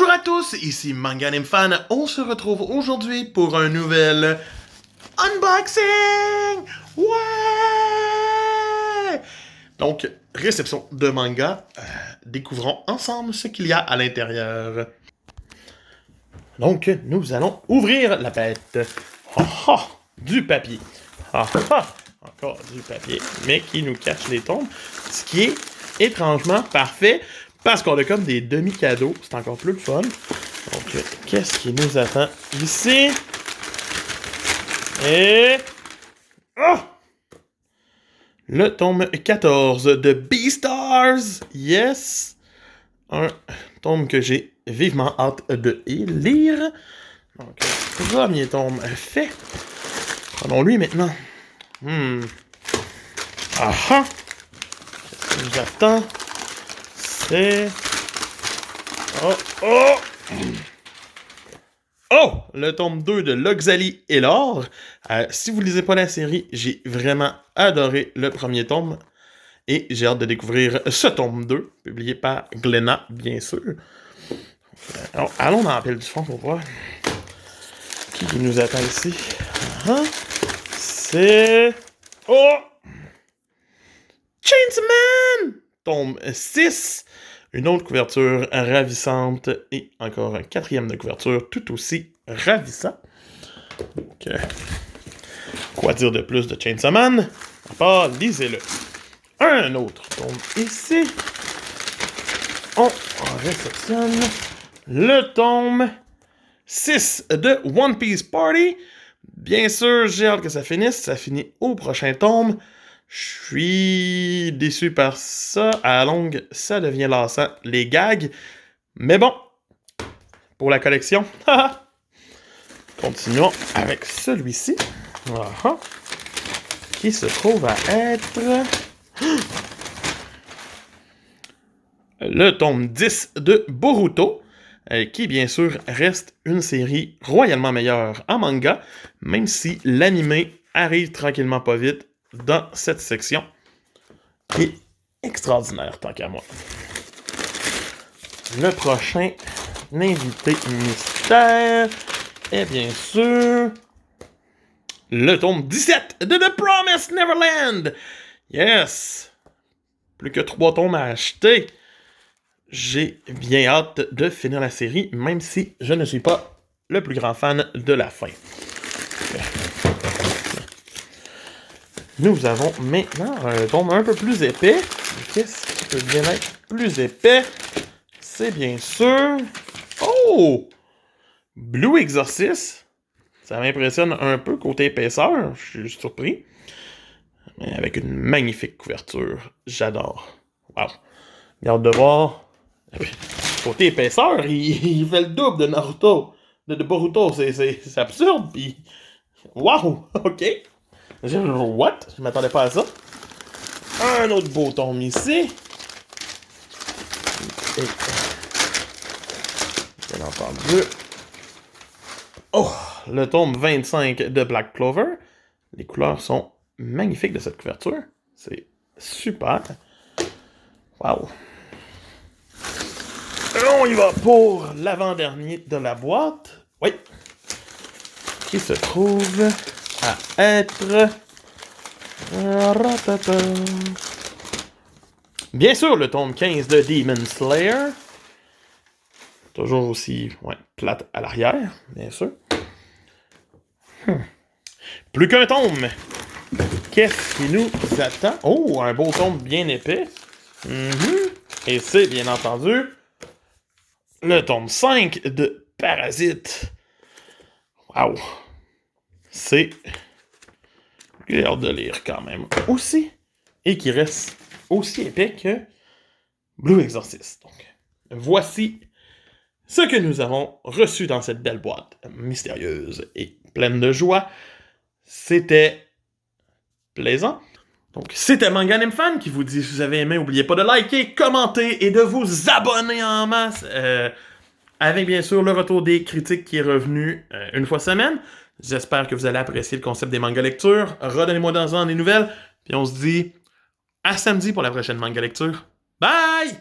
Bonjour à tous, ici Manga Anime Fan. On se retrouve aujourd'hui pour un nouvel unboxing. Ouais! Donc, réception de manga. Découvrons ensemble ce qu'il y a à l'intérieur. Donc, nous allons ouvrir la bête. Du papier. Encore du papier, mais qui nous cache les tombes. Ce qui est étrangement parfait. Parce qu'on a comme des demi-cadeaux. C'est encore plus le fun. Donc, qu'est-ce qui nous attend ici? Et... Oh! Le tome 14 de Beastars. Yes! Un tome que j'ai vivement hâte de lire. Donc, premier tome fait. Prenons-lui maintenant. Qu'est-ce qui nous attend? C'est... Oh! Le tome 2 de L'Oxali et l'or. Si vous ne lisez pas la série, j'ai vraiment adoré le premier tome. Et j'ai hâte de découvrir ce tome 2, publié par Glénat, bien sûr. Alors, allons dans la pile du fond pour voir qui nous attend ici. C'est... Oh! Chainsaw Man! Tome 6. Une autre couverture ravissante et encore un quatrième de couverture tout aussi ravissant. Donc, quoi dire de plus de Chainsaw Man? À part, lisez-le. Un autre tome ici. On réceptionne le tome 6 de One Piece Party. Bien sûr, j'ai hâte que ça finisse. Ça finit au prochain tome. Je suis déçu par ça. À la longue, ça devient lassant, les gags. Mais bon, pour la collection, continuons avec celui-ci. Qui se trouve à être... le tome 10 de Boruto, qui bien sûr reste une série royalement meilleure en manga, même si l'anime arrive tranquillement pas vite dans cette section, qui est extraordinaire tant qu'à moi. Le prochain invité mystère est bien sûr le tome 17 de The Promised Neverland. Yes! Plus que 3 tomes à acheter. J'ai bien hâte de finir la série, même si je ne suis pas le plus grand fan de la fin. Nous avons maintenant un tome un peu plus épais. Qu'est-ce qui peut bien être plus épais? C'est bien sûr... Oh! Blue Exorcist. Ça m'impressionne un peu côté épaisseur. Je suis surpris. Mais avec une magnifique couverture. J'adore. Wow. J'ai hâte de voir. Côté épaisseur, il fait le double de Naruto. De Boruto. C'est absurde. Puis... Wow! OK. What? Je m'attendais pas à ça. Un autre beau tome ici. Et... bien entendu. Oh! Le tome 25 de Black Clover. Les couleurs sont magnifiques de cette couverture. C'est super. Wow. On y va pour l'avant-dernier de la boîte. Oui. Qui se trouve à être... Bien sûr, le tome 15 de Demon Slayer. Toujours aussi plate à l'arrière, bien sûr. Plus qu'un tome. Qu'est-ce qui nous attend? Oh, un beau tome bien épais. Et c'est, bien entendu, le tome 5 de Parasite. Wow. C'est... j'ai hâte de lire quand même aussi. Et qui reste aussi épais que Blue Exorcist. Donc, voici ce que nous avons reçu dans cette belle boîte mystérieuse et pleine de joie. C'était plaisant. Donc, c'était Manga Anime Fan qui vous dit si vous avez aimé, n'oubliez pas de liker, commenter et de vous abonner en masse. Avec bien sûr le retour des critiques qui est revenu une fois semaine. J'espère que vous allez apprécier le concept des manga lectures. Redonnez-moi dans un des nouvelles. Puis on se dit à samedi pour la prochaine manga lecture. Bye!